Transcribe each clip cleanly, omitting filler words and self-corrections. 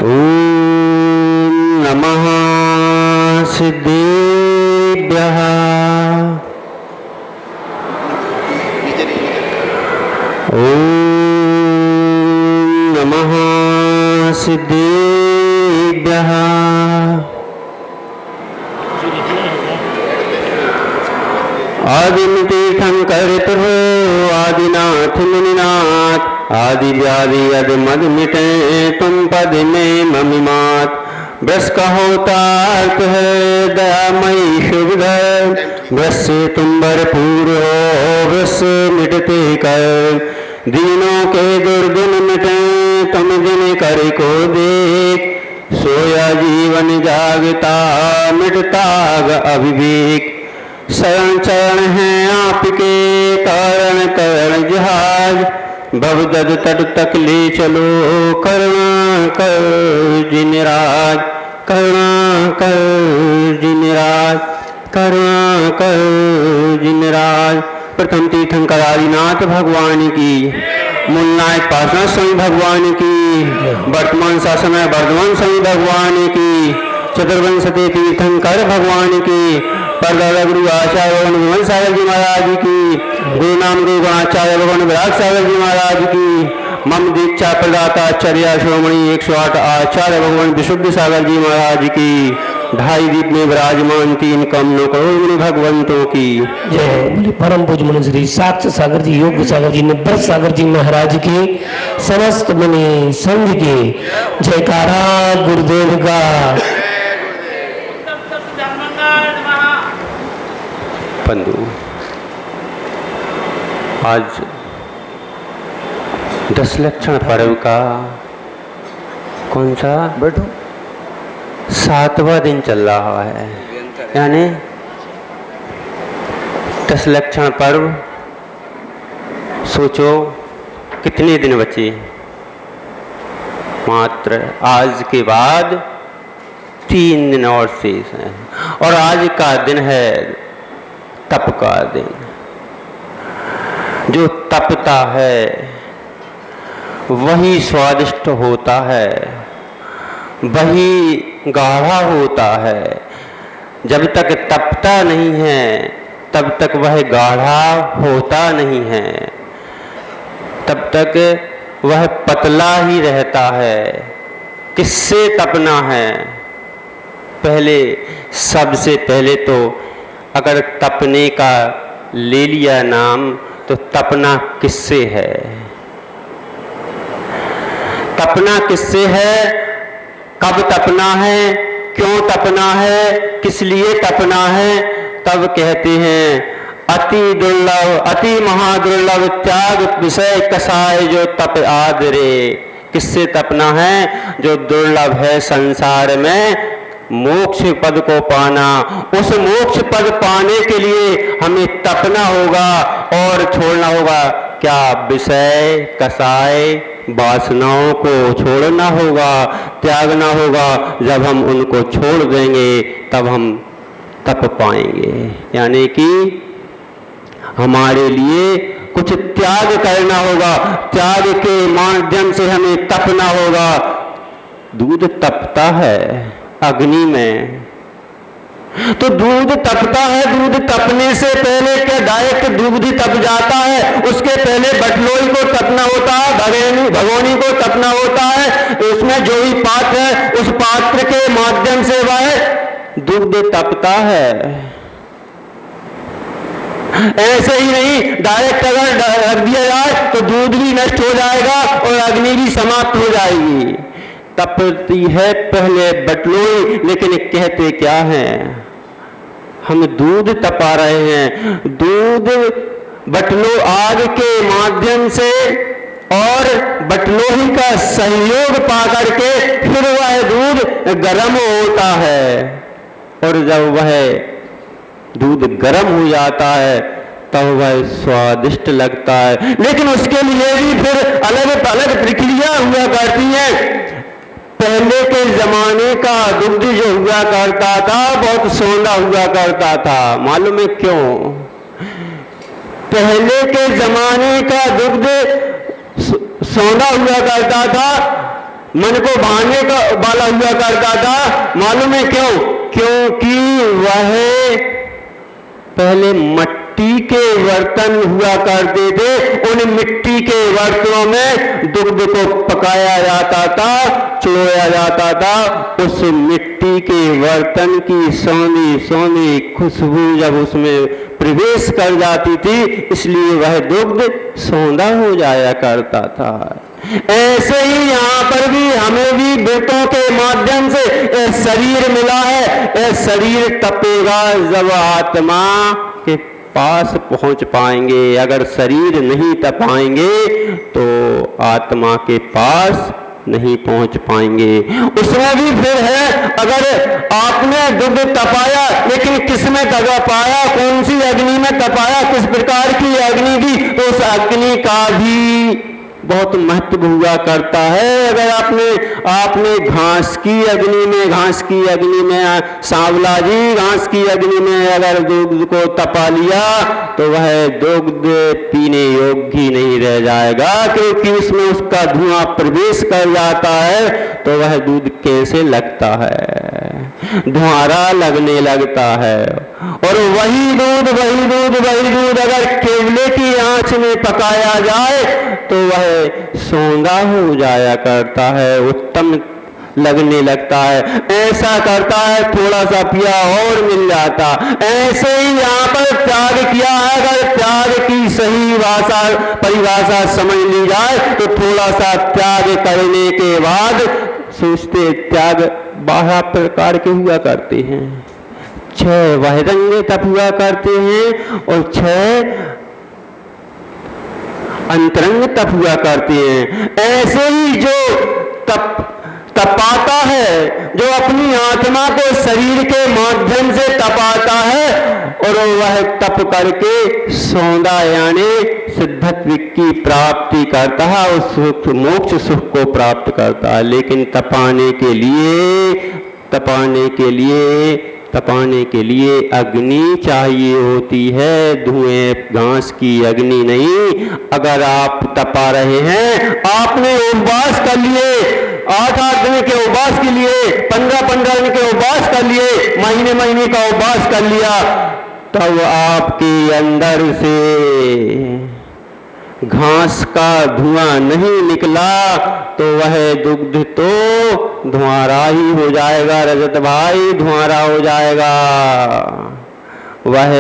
ओम नमः सिद्धेभ्यः। ओम नमः सिद्धेभ्यः। आदितीर्थंकरितुः आदिनाथ मुनिनाथ आदि व्याधि अदि मद मिटे तुम पद में ममिमात। ब्रस का होता अर्थ है दयामयी शुभधर, ब्रस से तुम भरपूर हो ब्रस मिटते कर। दीनों के दुर्दिन मिटे तुम दिन कर को देख, सोया जीवन जागता मिटता अविवेक। शरण चरण है आपके कारण करण जहाज, भवदद तट तक ले चलो करुणा कर जिनराज। करुणा कर जिनराज, करुणा कर जिनराज। प्रथम तीर्थंकर आदिनाथ भगवान की, मूल नायक पार्श्वनाथ स्वामी भगवान की, वर्तमान शासन में वर्धमान स्वामी भगवान की, चतुर्वंशते तीर्थंकर भगवान की, परदादा गुरु आचार्य भगवान विमल सागर जी महाराज की, गुरु नाम गुरु आचार्य भगवान विराट सागर जी महाराज की, मम दीक्षा प्रदाता आचार्य शिरोमणि 108 आचार्य भगवान विशुद्ध सागर जी महाराज की, ढाई दीप में विराजमान 3 कमलों करोड़ मुनि भगवंतों की जय। बोले परम पूज्य मुनि श्री साक्ष सागर जी, योग सागर जी, निव्रत सागर जी महाराज की, समस्त मुनि संघ के जयकारा गुरुदेव का। बंधु, आज 10 लक्षण पर्व का कौन सा बैठो 7वां दिन चल रहा है, यानी 10 लक्षण पर्व। सोचो कितने दिन बचे, मात्र आज के बाद 3 दिन और शेष हैं। और आज का दिन है तप का दिन। जो तपता है वही स्वादिष्ट होता है, वही गाढ़ा होता है। जब तक तपता नहीं है तब तक वह गाढ़ा होता नहीं है, तब तक वह पतला ही रहता है। किससे तपना है? पहले, सबसे पहले तो अगर तपने का ले लिया नाम तो तपना किससे है? तपना किससे है? कब तपना है? क्यों तपना है? किस लिए तपना है? तब कहते हैं अति दुर्लभ अति महादुर्लभ त्याग विषय कसाय जो तप आदरे। किससे तपना है? जो दुर्लभ है संसार में, मोक्ष पद को पाना। उस मोक्ष पद पाने के लिए हमें तपना होगा और छोड़ना होगा क्या? विषय कसाय वासनाओं को छोड़ना होगा, त्यागना होगा। जब हम उनको छोड़ देंगे तब हम तप पाएंगे, यानी कि हमारे लिए कुछ त्याग करना होगा। त्याग के माध्यम से हमें तपना होगा। दूध तपता है अग्नि में, तो दूध तपता है। दूध तपने से पहले क्या डायरेक्ट दूध ही तप जाता है? उसके पहले बटलोई को तपना होता है, भगोनी को तपना होता है। उसमें जो भी पात्र है उस पात्र के माध्यम से वह दूध तपता है। ऐसे ही नहीं डायरेक्ट अगर रख दिया जाए तो दूध भी नष्ट हो जाएगा और अग्नि भी समाप्त हो जाएगी। तपती है पहले बटलोई, लेकिन कहते क्या है? हम दूध तपा रहे हैं। दूध बटलो आग के माध्यम से और बटलोही का सहयोग पा करके फिर वह दूध गर्म होता है, और जब वह दूध गर्म हो जाता है तब वह स्वादिष्ट लगता है। लेकिन उसके लिए भी फिर अलग अलग प्रक्रिया हुआ करती है। पहले के जमाने का दुग्ध जो हुआ करता था बहुत सोंधा हुआ करता था। मालूम है क्यों? पहले के जमाने का दुग्ध सौंधा हुआ करता था, मन को भाने का वाला हुआ करता था। मालूम है क्यों? क्योंकि वह पहले मिट्टी के बर्तन हुआ करते थे। उन मिट्टी के बर्तनों में दुग्ध को पकाया जाता था, चोया जाता था। उस मिट्टी के बर्तन की सौंधी सौंधी खुशबू जब उसमें प्रवेश कर जाती थी, इसलिए वह दुग्ध सौंधा हो जाया करता था। ऐसे ही यहाँ पर भी हमें भी व्रतों के माध्यम से यह शरीर मिला है। यह शरीर तपेगा जब आत्मा के पास पहुंच पाएंगे। अगर शरीर नहीं तपाएंगे तो आत्मा के पास नहीं पहुंच पाएंगे। उसमें भी फिर है, अगर आपने दुग्ध तपाया लेकिन किस में तपाया, कौन सी अग्नि में तपाया, किस प्रकार की अग्नि थी, तो उस अग्नि का भी बहुत महत्व हुआ करता है। अगर आपने घास की अग्नि में सांवला जी घास की अग्नि में अगर दुग्ध को तपा लिया तो वह दुग्ध पीने योग्य नहीं रह जाएगा, क्योंकि उसमें उसका धुआं प्रवेश कर जाता है। तो वह दूध कैसे लगता है? धुआंरा लगने लगता है। और वही दूध अगर केवले की आंच में पकाया जाए तो वह सौंधा हो जाया करता है, उत्तम लगने लगता है। ऐसा करता है, थोड़ा सा पिया और मिल जाता। ऐसे ही यहाँ पर त्याग किया है। अगर त्याग की सही परिभाषा समझ ली जाए तो थोड़ा सा त्याग करने के बाद सोचते त्याग 12 प्रकार के हुआ करते हैं। 6 बहिरंग तप हुआ करते हैं और 6 अंतरंग तप हुआ करते हैं। ऐसे ही जो तपाता है, जो अपनी आत्मा को शरीर के माध्यम से तपाता है और वह तप करके सौंधा यानी सिद्धत्व की प्राप्ति करता है और सुख मोक्ष सुख को प्राप्त करता है। लेकिन तपाने के लिए अग्नि चाहिए होती है, धुएं घास की अग्नि नहीं। अगर आप तपा रहे हैं, आपने उपवास कर लिए, 8-8 दिन के उपवास के लिए, 15-15 दिन के उपवास कर लिए, महीने का उपवास कर लिया, तब आपके अंदर से घास का धुआं नहीं निकला तो वह दुग्ध तो धुआंरा ही हो जाएगा। रजत भाई, धुआंरा हो जाएगा। वह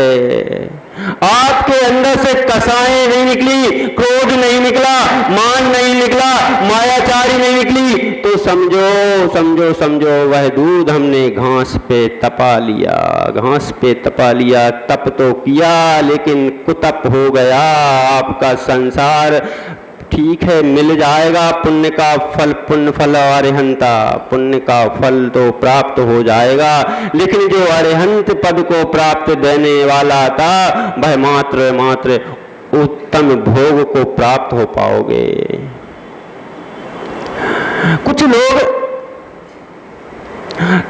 आपके अंदर से कसाएं नहीं निकली, क्रोध नहीं निकला, मान नहीं निकला, मायाचारी नहीं निकली, तो समझो वह दूध हमने घास पे तपा लिया। तप तो किया लेकिन कुतप हो गया। आपका संसार ठीक है, मिल जाएगा पुण्य का फल, पुण्य फल अरिहंता, पुण्य का फल तो प्राप्त हो जाएगा। लेकिन जो अरिहंत पद को प्राप्त देने वाला था, वह मात्र उत्तम भोग को प्राप्त हो पाओगे। कुछ लोग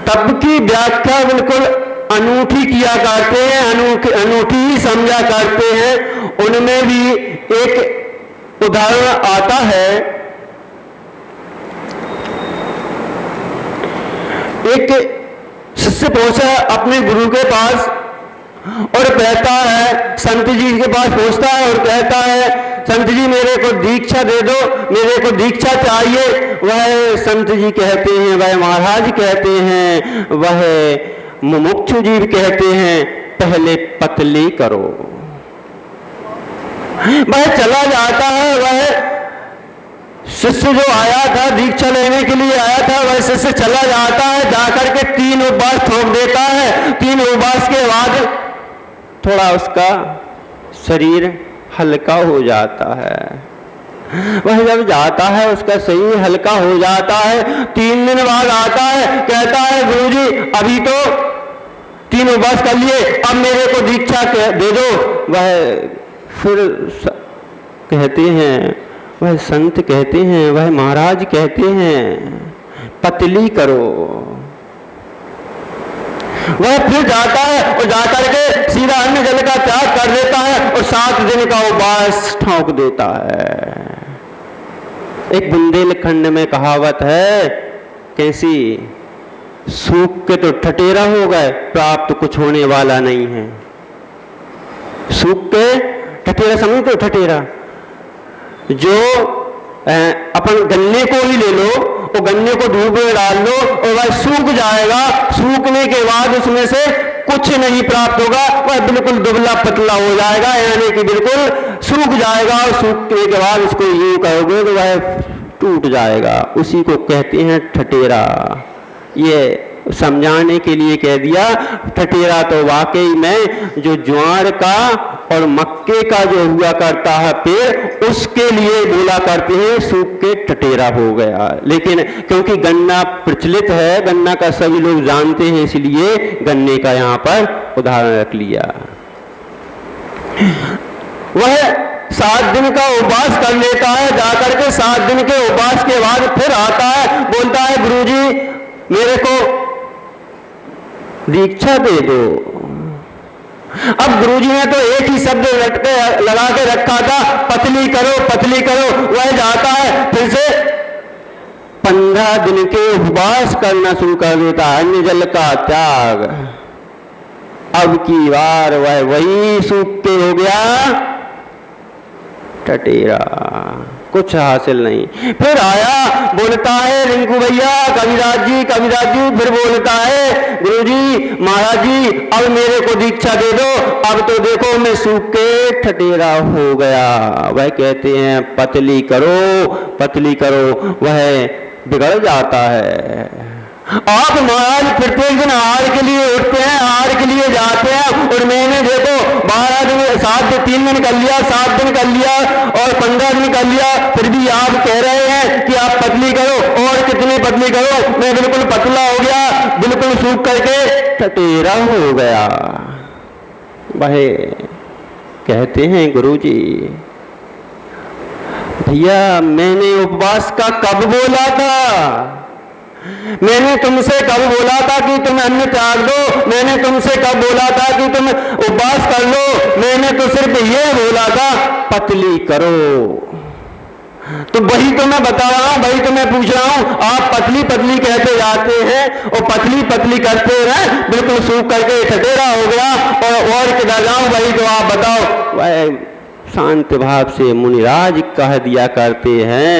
तप की व्याख्या बिल्कुल अनूठी किया करते हैं, अनूठी ही समझा करते हैं। उनमें भी एक उदाहरण आता है। एक शिष्य पहुंचा अपने गुरु के पास और कहता है, संत जी के पास पहुंचता है और कहता है, संत जी मेरे को दीक्षा दे दो, मेरे को दीक्षा चाहिए। वह संत जी कहते हैं, वह महाराज कहते हैं, वह मुमुक्षु जीव कहते हैं, पहले पतली करो। वह चला जाता है। वह शिष्य जो आया था, दीक्षा लेने के लिए आया था, वह शिष्य चला जाता है, जाकर के 3 उपवास ठोक देता है। 3 उपवास के बाद थोड़ा उसका शरीर हल्का हो जाता है। वह जब जाता है उसका शरीर हल्का हो जाता है। 3 दिन बाद आता है, कहता है गुरुजी अभी तो 3 उपवास कर लिए, अब मेरे को दीक्षा दे दो। वह फिर कहते हैं, वह संत कहते हैं, वह महाराज कहते हैं, पतली करो। वह फिर जाता है और जाकर के सीधा अन्न जल का त्याग कर देता है और 7 दिन का उपवास ठोक देता है। एक बुंदेलखंड में कहावत है, कैसी, सूख के तो ठठेरा हो गए, प्राप्त कुछ होने वाला नहीं है। सूख के ठठेरा समझते हो? ठठेरा जो अपन गन्ने को ही ले लो, वो गन्ने को धूप में डाल लो और वह सूख जाएगा। सूखने के बाद उसमें से कुछ नहीं प्राप्त होगा, वह बिल्कुल दुबला पतला हो जाएगा, यानी कि बिल्कुल सूख जाएगा। और सूखने के बाद उसको यूं कहोगे तो वह टूट जाएगा। उसी को कहते हैं ठठेरा। ये समझाने के लिए कह दिया। ठठेरा तो वाकई में जो ज्वार का और मक्के का जो हुआ करता है पेड़, उसके लिए बोला करते हैं सूख के ठठेरा हो गया। लेकिन क्योंकि गन्ना प्रचलित है, गन्ना का सभी लोग जानते हैं, इसलिए गन्ने का यहाँ पर उदाहरण रख लिया। वह 7 दिन का उपवास कर लेता है, जाकर के 7 दिन के उपवास के बाद फिर आता है, बोलता है गुरुजी मेरे को दीक्षा दे दो। अब गुरुजी ने तो एक ही शब्द लगा के रखा था, पतली करो पतली करो। वह जाता है फिर से 15 दिन के उपवास करना शुरू कर देता है, अन्न जल का त्याग। अब की बार वह वही सूख के हो गया ठठेरा, कुछ हासिल नहीं। फिर आया, बोलता है रिंकू भैया, कविराज जी फिर बोलता है गुरुजी महाराज जी अब मेरे को दीक्षा दे दो। अब तो देखो मैं सूख के ठठेरा हो गया। वह कहते हैं पतली करो, वह बिगड़ जाता है। आप महाराज प्रत्येक दिन आहार के लिए उठते हैं, आहार के लिए जाते हैं, और मैंने देखो 12 दिन 3 दिन कर लिया, 7 दिन कर लिया और 15 दिन कर लिया, फिर भी आप कह रहे हैं कि आप पतली करो। और कितनी पतली करो? मैं बिल्कुल पतला हो गया, बिल्कुल सूख करके ठठेरा हो गया। वह कहते हैं गुरुजी भैया मैंने उपवास का कब बोला था? मैंने तुमसे कब बोला था कि तुम अन्न त्याग दो? मैंने तुमसे कब बोला था कि तुम उपवास कर लो? मैंने तो सिर्फ ये बोला था पतली करो। तो वही तो मैं बता रहा हूं, वही तो मैं पूछ रहा हूं। आप पतली पतली कहते जाते हैं और पतली पतली करते रहे, बिल्कुल सूख करके ठठेरा हो गया। और किधर जाऊं? वही तो आप बताओ। वह शांत भाव से मुनिराज कह दिया करते हैं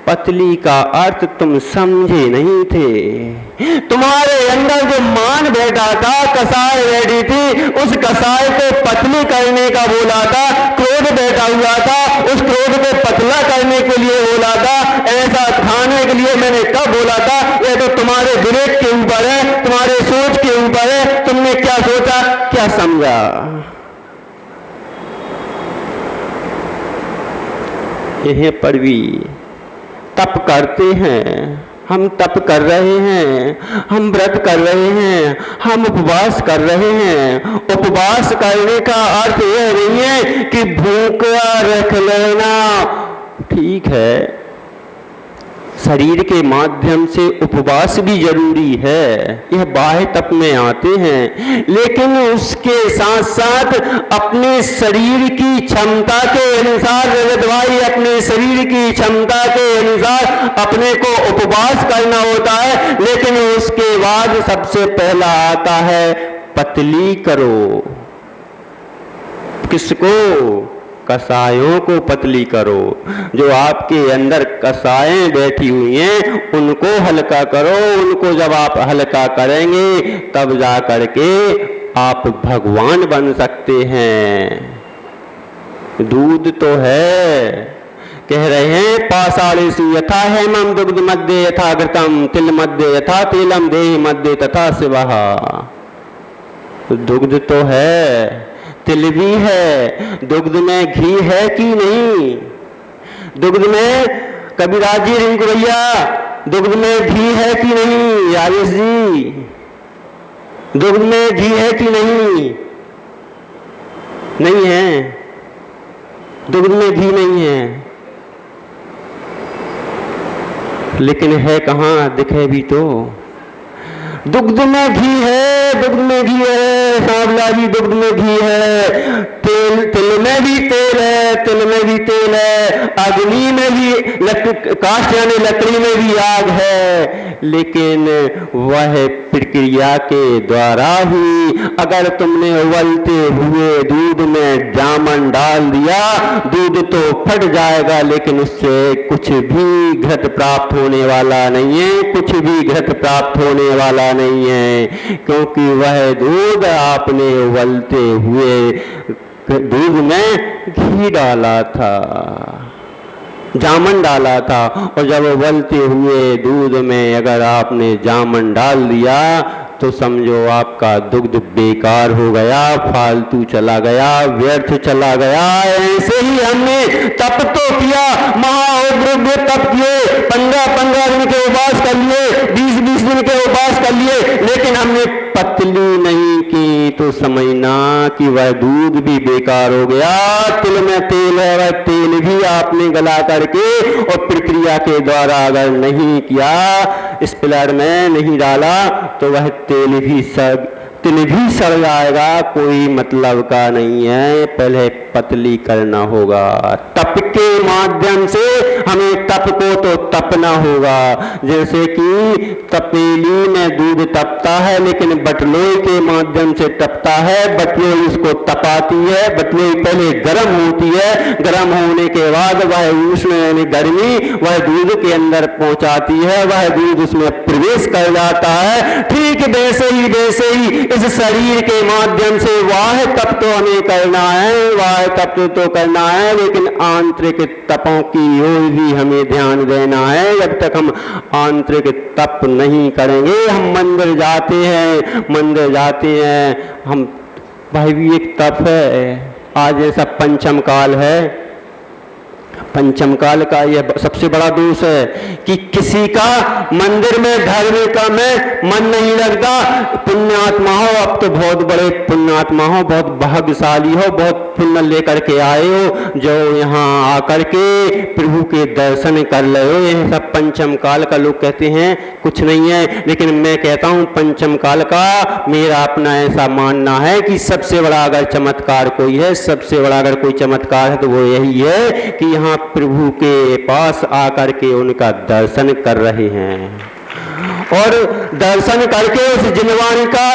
पतली का अर्थ तुम समझे नहीं थे। तुम्हारे अंदर जो मान बैठा था, कसाय बैठी थी, उस कसाय को पतली करने का बोला था। क्रोध बैठा हुआ था, उस क्रोध को पतला करने के लिए बोला था। ऐसा खाने के लिए मैंने कब बोला था? यह तो तुम्हारे विवेक के ऊपर है, तुम्हारे सोच के ऊपर है। तुमने क्या सोचा, क्या समझा? यह पर भी तप करते हैं, हम तप कर रहे हैं, हम व्रत कर रहे हैं, हम उपवास कर रहे हैं। उपवास करने का अर्थ यह नहीं है कि भूखा रख लेना। ठीक है, शरीर के माध्यम से उपवास भी जरूरी है, यह बाह्य तप में आते हैं, लेकिन उसके साथ साथ अपने शरीर की क्षमता के अनुसार, रजत भाई, अपने शरीर की क्षमता के अनुसार अपने को उपवास करना होता है। लेकिन उसके बाद सबसे पहला आता है पतली करो। किसको? कसायों को पतली करो। जो आपके अंदर कसाएं बैठी हुई हैं उनको हल्का करो। उनको जब आप हल्का करेंगे तब जा करके आप भगवान बन सकते हैं। दूध तो है, कह रहे हैं पाषाणेषु यथा हेमं दुग्ध मध्ये यथा घृतम तिल मध्ये यथा तेलम देहि मध्ये तथा शिवः। दुग्ध तो है, तिल भी है, दुग्ध में घी है कि नहीं? दुग्ध में कविराज जी, रिंकू भैया, दुग्ध में घी है कि नहीं? आयुष जी, दुग्ध में घी है कि नहीं? नहीं है, दुग्ध में घी नहीं है। लेकिन है कहाँ? दिखे भी तो। दुग्ध में घी है, दुग्ध में घी है, सांवला जी दुग्ध में घी है, तेल तिल में भी तेल है, तिल में भी तेल है, अग्नि में भी काष्ठ यानी लकड़ी में भी आग है, लेकिन वह प्रक्रिया के द्वारा ही अगर तुमने उबलते हुए दूध में जामन डाल दिया, दूध तो फट जाएगा, लेकिन उससे कुछ भी घृत प्राप्त होने वाला नहीं है, कुछ भी घृत प्राप्त होने वाला नहीं है, क्योंकि वह दूध आपने उबलते हुए दूध में घी डाला था, जामन डाला था। और जब उबलते हुए दूध में अगर आपने जामन डाल दिया तो समझो आपका दुग्ध बेकार हो गया, फालतू चला गया, व्यर्थ चला गया। ऐसे ही हमने तप तो किया, महाउग्र तप किए, 15-15 दिन के उपवास कर लिए, 20-20 दिन के उपवास कर लिए, लेकिन हमने पतली नहीं की तो समझना कि वह दूध भी बेकार हो गया। तिल में तेल है, वह तेल भी आपने गला करके और प्रक्रिया के द्वारा अगर नहीं किया, इस पिलर में नहीं डाला, तो वह तिल भी सड़ जाएगा, कोई मतलब का नहीं है। पहले पतली करना होगा, तप के माध्यम से हमें तप को तो तपना होगा। जैसे कि तपेली में दूध तपता है, लेकिन बटलोई के माध्यम से तपता है, बटलोई उसको तपाती है, बटलोई पहले गर्म होती है, गर्म होने के बाद वह उसमें यानी गर्मी वह दूध के अंदर पहुंचाती है, वह दूध उसमें प्रवेश कर जाता है। ठीक वैसे ही इस शरीर के माध्यम से वाह तप तो हमें करना है, वाह तप तो करना है, लेकिन आंतरिक तपों की ओर भी हमें ध्यान देना है। जब तक हम आंतरिक तप नहीं करेंगे, हम मंदिर जाते हैं, हम भाई भी एक तप है। आज ऐसा पंचम काल है, पंचम काल का यह सबसे बड़ा दोष है कि किसी का मंदिर में धर्म का में मन नहीं लगता। पुण्यात्मा हो, अब तो बहुत बड़े पुण्यात्मा हो, बहुत भाग्यशाली हो, बहुत पुण्य लेकर के आए हो, जो यहाँ आकर के प्रभु के दर्शन कर रहे हो। यह सब पंचम काल का लोग कहते हैं कुछ नहीं है, लेकिन मैं कहता हूँ पंचम काल का मेरा अपना ऐसा मानना है कि सबसे बड़ा अगर चमत्कार कोई है, सबसे बड़ा अगर कोई चमत्कार है तो वो यही है कि यहाँ प्रभु के पास आकर के उनका दर्शन कर रहे हैं और दर्शन करके उस जिनवाणी का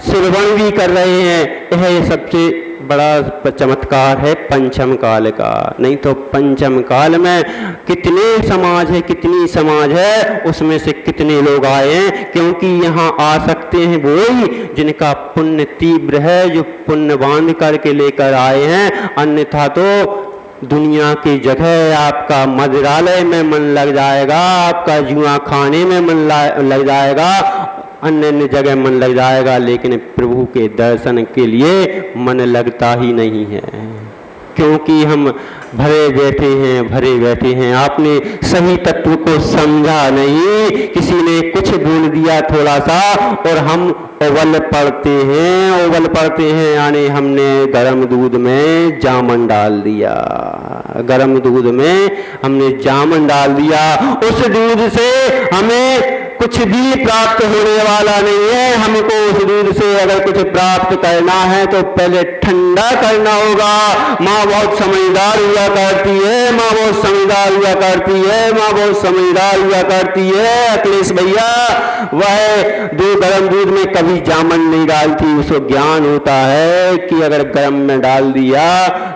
श्रवण भी कर रहे हैं। यह सबसे बड़ा चमत्कार है पंचम काल का। नहीं तो पंचम काल में कितने समाज है, कितनी समाज है, उसमें से कितने लोग आए हैं, क्योंकि यहाँ आ सकते हैं वही जिनका पुण्य तीव्र है, जो पुण्य बांध करके लेकर आए हैं। अन्यथा तो दुनिया की जगह आपका मदिरालय में मन लग जाएगा, आपका जुआ खाने में मन लग जाएगा, अन्य जगह मन लग जाएगा, लेकिन प्रभु के दर्शन के लिए मन लगता ही नहीं है, क्योंकि हम भरे बैठे हैं। आपने सही तत्व को समझा नहीं, किसी ने कुछ बोल दिया थोड़ा सा और हम उबल पड़ते हैं, यानी हमने गर्म दूध में जामन डाल दिया, गर्म दूध में हमने जामन डाल दिया। उस दूध से हमें कुछ भी प्राप्त होने वाला नहीं है। हमको उस दूध से अगर कुछ प्राप्त करना है तो पहले ठंडा करना होगा। माँ बहुत समझदार हुआ करती है, माँ बहुत समझदार हुआ करती है, माँ बहुत समझदार हुआ करती है। अखिलेश भैया वह दो गर्म दूध में कभी जामन नहीं डालती, उसको ज्ञान होता है कि अगर गर्म में डाल दिया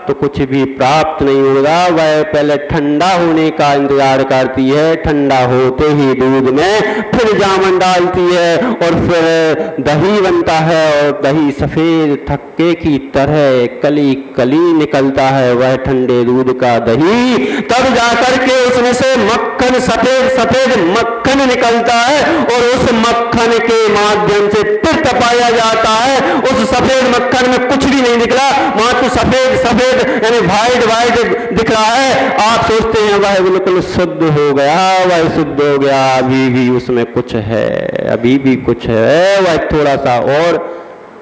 तो कुछ भी प्राप्त नहीं होगा। वह पहले ठंडा होने का इंतजार करती है, ठंडा होते ही दूध में फिर जामन डालती है और फिर दही बनता है और दही सफेद थक्के की तरह कली कली निकलता है, वह ठंडे दूध का दही। तब जाकर के उसमें से मक्खन सफेद सफेद मक्खन निकलता है और उस मक्खन के माध्यम से फिर तपाया जाता है। उस सफेद मक्खन में कुछ भी नहीं निकला, मात्र सफेद सफेद यानी वाइट दिख रहा है। आप सोचते हैं वह बिल्कुल शुद्ध हो गया, वह शुद्ध हो गया, अभी भी उसमें कुछ है, अभी भी कुछ है। वह थोड़ा सा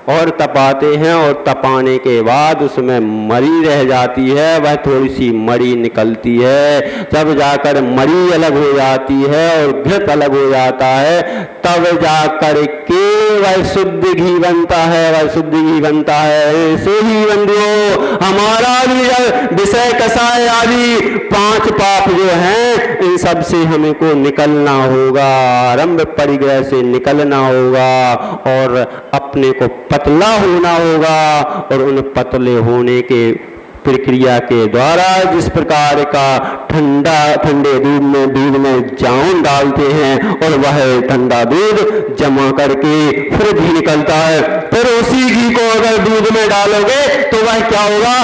और तपाते हैं और तपाने के बाद उसमें मरी रह जाती है, वह थोड़ी सी मरी निकलती है। तब जाकर मरी अलग हो जाती है और घृत अलग हो जाता है, तब जाकर के वह शुद्ध घी बनता है, वह शुद्ध घी बनता है। ऐसे ही बंधुओं हमारा भी विषय कसाय आदि 5 पाप जो हैं इन सब से हमें को निकलना होगा, आरंभ परिग्रह से निकलना होगा और अपने को पतला होना होगा। और उन पतले होने के प्रक्रिया के द्वारा जिस प्रकार का ठंडे दूध में जामुन डालते हैं और वह ठंडा दूध जमा करके फिर घी निकलता है, फिर उसी घी को अगर दूध में डालोगे तो वह क्या होगा,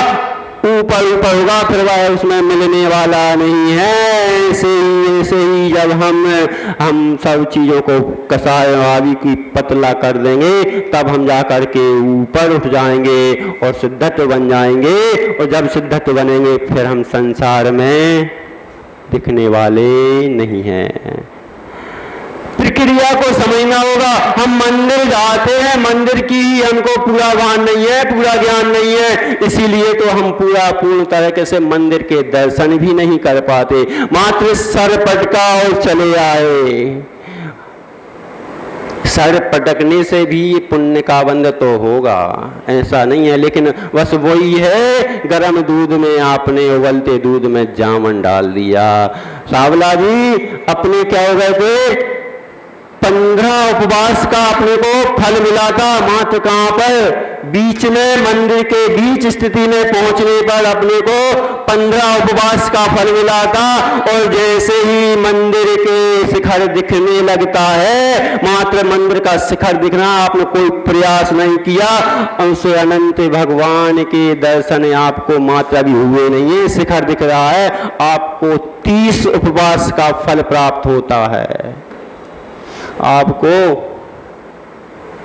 ऊपर होगा, फिर वह उसमें मिलने वाला नहीं है। ऐसे ही जब हम सब चीजों को कसाय आदि की पतला कर देंगे तब हम जा करके ऊपर उठ जाएंगे और सिद्धत्व बन जाएंगे। और जब सिद्धत्व बनेंगे फिर हम संसार में दिखने वाले नहीं हैं। प्रक्रिया को समझना होगा। हम मंदिर जाते हैं, मंदिर की हमको पूरा भान नहीं है, पूरा ज्ञान नहीं है, इसीलिए तो हम पूर्ण तरीके से मंदिर के दर्शन भी नहीं कर पाते। मात्र सर पटका और चले आए। सर पटकने से भी पुण्य का बंध तो होगा, ऐसा नहीं है, लेकिन बस वही है, गर्म दूध में आपने उबलते दूध में जामुन डाल दिया। सावला जी अपने क्या हो गए थे, 15 उपवास का अपने को फल मिला था। मात्र कहां पर, बीच में मंदिर के बीच स्थिति में पहुंचने पर अपने को 15 उपवास का फल मिला था। और जैसे ही मंदिर के शिखर दिखने लगता है, मात्र मंदिर का शिखर दिखना, आपने कोई प्रयास नहीं किया, उनसे अनंत भगवान के दर्शन आपको मात्र अभी हुए नहीं है, शिखर दिख रहा है, आपको 30 उपवास का फल प्राप्त होता है। आपको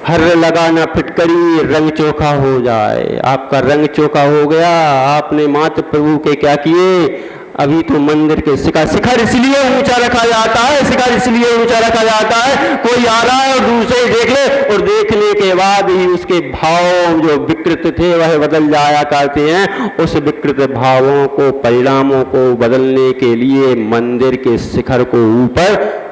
हर लगाना फिटकरी रंग चोखा हो जाए, आपका रंग चोखा हो गया। आपने मात्र प्रभु के क्या किए, अभी तो मंदिर के शिखर इसलिए ऊंचा रखा जाता है, शिखर इसलिए ऊंचा रखा जाता है, कोई आ रहा है और दूसरे देख ले, और देखने के बाद ही उसके भाव जो विकृत थे वह बदल जाया करते हैं। उस विकृत भावों को, परिणामों को बदलने के लिए मंदिर के शिखर को ऊपर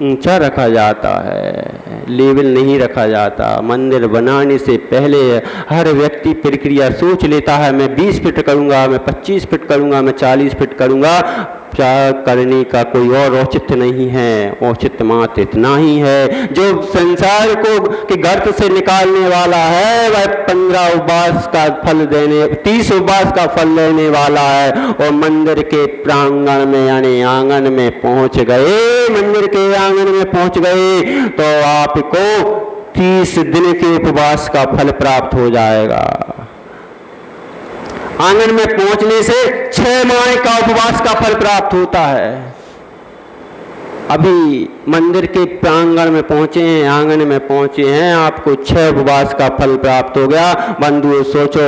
ऊंचा रखा जाता है, लेवल नहीं रखा जाता। मंदिर बनाने से पहले हर व्यक्ति प्रक्रिया सोच लेता है, मैं 20 फीट करूंगा, मैं 25 फीट करूंगा, मैं 40 फीट करूंगा। क्या करने का कोई और औचित्य नहीं है, औचित्य मात्र इतना ही है, जो संसार को के गर्त से निकालने वाला है वह 15 उपवास का फल देने, 30 उपवास का फल लेने वाला है। और मंदिर के प्रांगण में यानी आंगन में पहुंच गए, मंदिर के आंगन में पहुंच गए तो आपको 30 दिन के उपवास का फल प्राप्त हो जाएगा। आंगन में पहुंचने से 6 माह का उपवास का फल प्राप्त होता है। अभी मंदिर के प्रांगण में पहुंचे हैं, आंगन में पहुंचे हैं, आपको 6 उपवास का फल प्राप्त हो गया। बंधुओं सोचो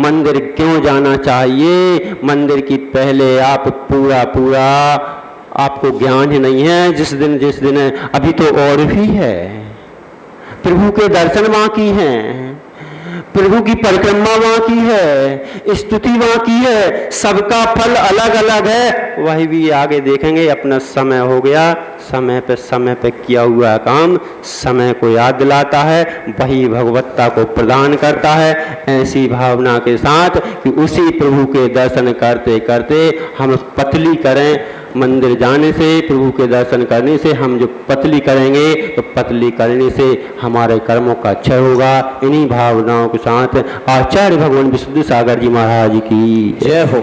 मंदिर क्यों जाना चाहिए। मंदिर की पहले आप पूरा आपको ज्ञान ही नहीं है। जिस दिन अभी तो और भी है, प्रभु के दर्शन बाकी हैं, प्रभु की परिक्रमा बाकी है, स्तुति बाकी है, सबका फल अलग अलग है। वही भी आगे देखेंगे। अपना समय हो गया, समय पे किया हुआ काम समय को याद दिलाता है, वही भगवत्ता को प्रदान करता है। ऐसी भावना के साथ कि उसी प्रभु के दर्शन करते करते हम पतली करें। मंदिर जाने से, प्रभु के दर्शन करने से हम जो पतली करेंगे तो पतली करने से हमारे कर्मों का क्षय होगा। इन्हीं भावनाओं के साथ आचार्य भगवान विशुद्ध सागर जी महाराज की जय हो।